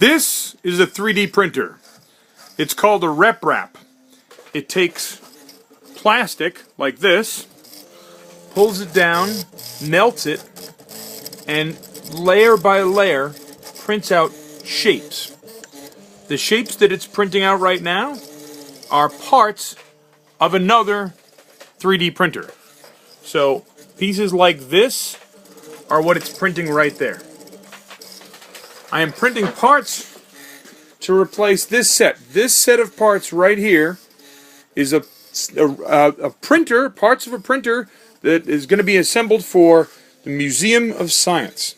This is a 3D printer. It's called a RepRap. It takes plastic like this, pulls it down, melts it, and layer by layer prints out shapes. The shapes that it's printing out right now are parts of another 3D printer. So pieces like this are what it's printing right there. I am printing parts to replace this set. This set of parts right here is a printer, parts of a printer that is going to be assembled for the Museum of Science.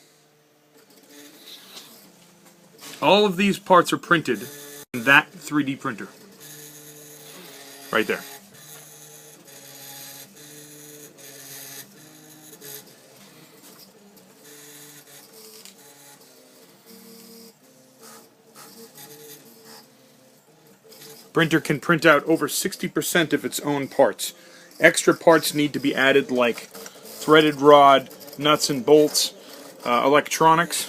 All of these parts are printed in that 3D printer. Right there. Printer can print out over 60% of its own parts. Extra parts need to be added like threaded rod, nuts and bolts, electronics.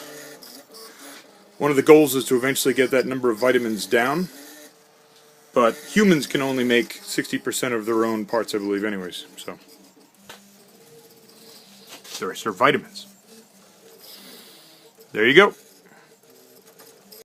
One of the goals is to eventually get that number of vitamins down. But humans can only make 60% of their own parts, I believe, anyways. So the rest are vitamins. There you go.